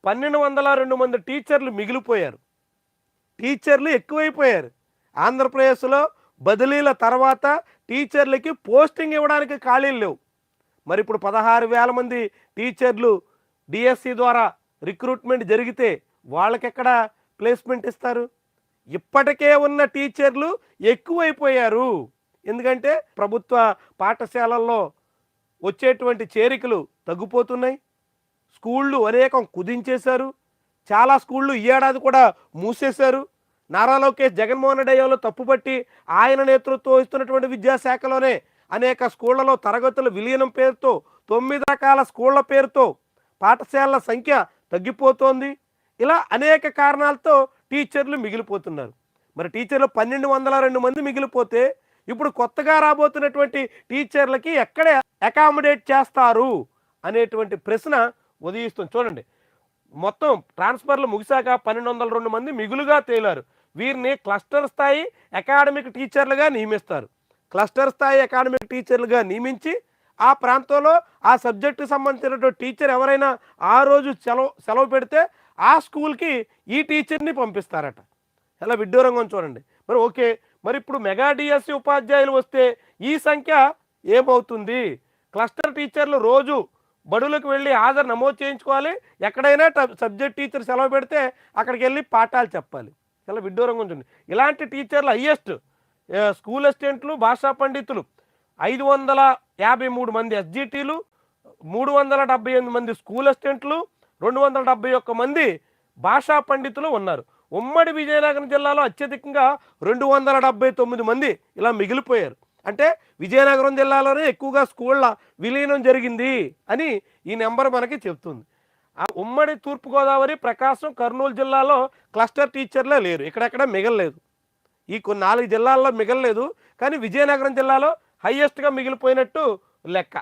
1202 మంది టీచర్లు మిగిలిపోయారు. టీచర్లు ఎక్కువైపోయారు. ఆంధ్రప్రదేశ్‌లో బదిలీల తర్వాత టీచర్లకి పోస్టింగ్ ఇవ్వడానికి ఖాళీలు లేవు. మరిప్పుడు 16,000 మంది టీచర్లు డీఎస్సీ ద్వారా రిక్రూట్మెంట్ జరిగితే వాళ్ళకెక్కడ ప్లేస్‌మెంట్ ఇస్తారు? ఇప్పటికే ఉన్న టీచర్లు ఎక్కువైపోయారు. ఎందుకంటే ప్రభుత్వ పాఠశాలల్లో వచ్చేటువంటి చేరికలు తగ్గిపోతున్నాయి. స్కూళ్ళు అనేకం కుదించేశారు. చాలా స్కూళ్ళు ఈ ఏడాది కూడా మూసేశారు. నారా లోకేష్ జగన్మోహన్ రెడ్డి హయాంలో తప్పుపట్టి ఆయన నేతృత్వం వహిస్తున్నటువంటి విద్యాశాఖలోనే అనేక స్కూళ్లలో తరగతుల విలీనం పేరుతో 9 రకాల స్కూళ్ల పేరుతో పాఠశాలల సంఖ్య తగ్గిపోతోంది. ఇలా అనేక కారణాలతో టీచర్లు మిగిలిపోతున్నారు. మరి టీచర్లు 1202 మంది మిగిలిపోతే ఇప్పుడు కొత్తగా రాబోతున్నటువంటి టీచర్లకి ఎక్కడ అకామిడేట్ చేస్తారు అనేటువంటి ప్రశ్న ఉదయిస్తుంది. చూడండి, మొత్తం ట్రాన్స్ఫర్లు ముగిశాక 1202 మంది మిగులుగా తేలారు. వీరిని క్లస్టర్ స్థాయి అకాడమిక్ టీచర్లుగా నియమిస్తారు. క్లస్టర్ స్థాయి అకాడమిక్ టీచర్లుగా నియమించి ఆ ప్రాంతంలో ఆ సబ్జెక్టుకి సంబంధించినటువంటి టీచర్ ఎవరైనా ఆ రోజు సెలవు పెడితే ఆ స్కూల్కి ఈ టీచర్ని పంపిస్తారట. ఎలా విడ్డూరంగా చూడండి. మరి ఓకే, మరి ఇప్పుడు మెగా డిఎస్సి ఉపాధ్యాయులు వస్తే ఈ సంఖ్య ఏమవుతుంది? క్లస్టర్ టీచర్లు రోజు బడులకు వెళ్ళి హాజరు నమోదు చేయించుకోవాలి. ఎక్కడైనా సబ్జెక్ట్ టీచర్ సెలవు పెడితే అక్కడికి వెళ్ళి పాఠాలు చెప్పాలి. చాలా విడ్డూరంగా ఉంటుంది. ఇలాంటి టీచర్లు హయ్యెస్ట్ స్కూల్ అసిస్టెంట్లు, భాషా పండితులు 553 మంది ఎస్జిటీలు, 378 మంది స్కూల్ అసిస్టెంట్లు, 271 మంది భాషా పండితులు ఉన్నారు. ఉమ్మడి విజయనగరం జిల్లాలో అత్యధికంగా 279 మంది ఇలా మిగిలిపోయారు. అంటే విజయనగరం జిల్లాలోనే ఎక్కువగా స్కూళ్ళ విలీనం జరిగింది అని ఈ నెంబర్ మనకి చెప్తుంది. ఆ ఉమ్మడి తూర్పుగోదావరి, ప్రకాశం, కర్నూలు జిల్లాలో క్లస్టర్ టీచర్లే లేరు. ఇక్కడెక్కడ మిగలలేదు. ఈ 4 జిల్లాల్లో మిగలలేదు. కానీ విజయనగరం జిల్లాలో హయ్యెస్ట్గా మిగిలిపోయినట్టు లెక్క.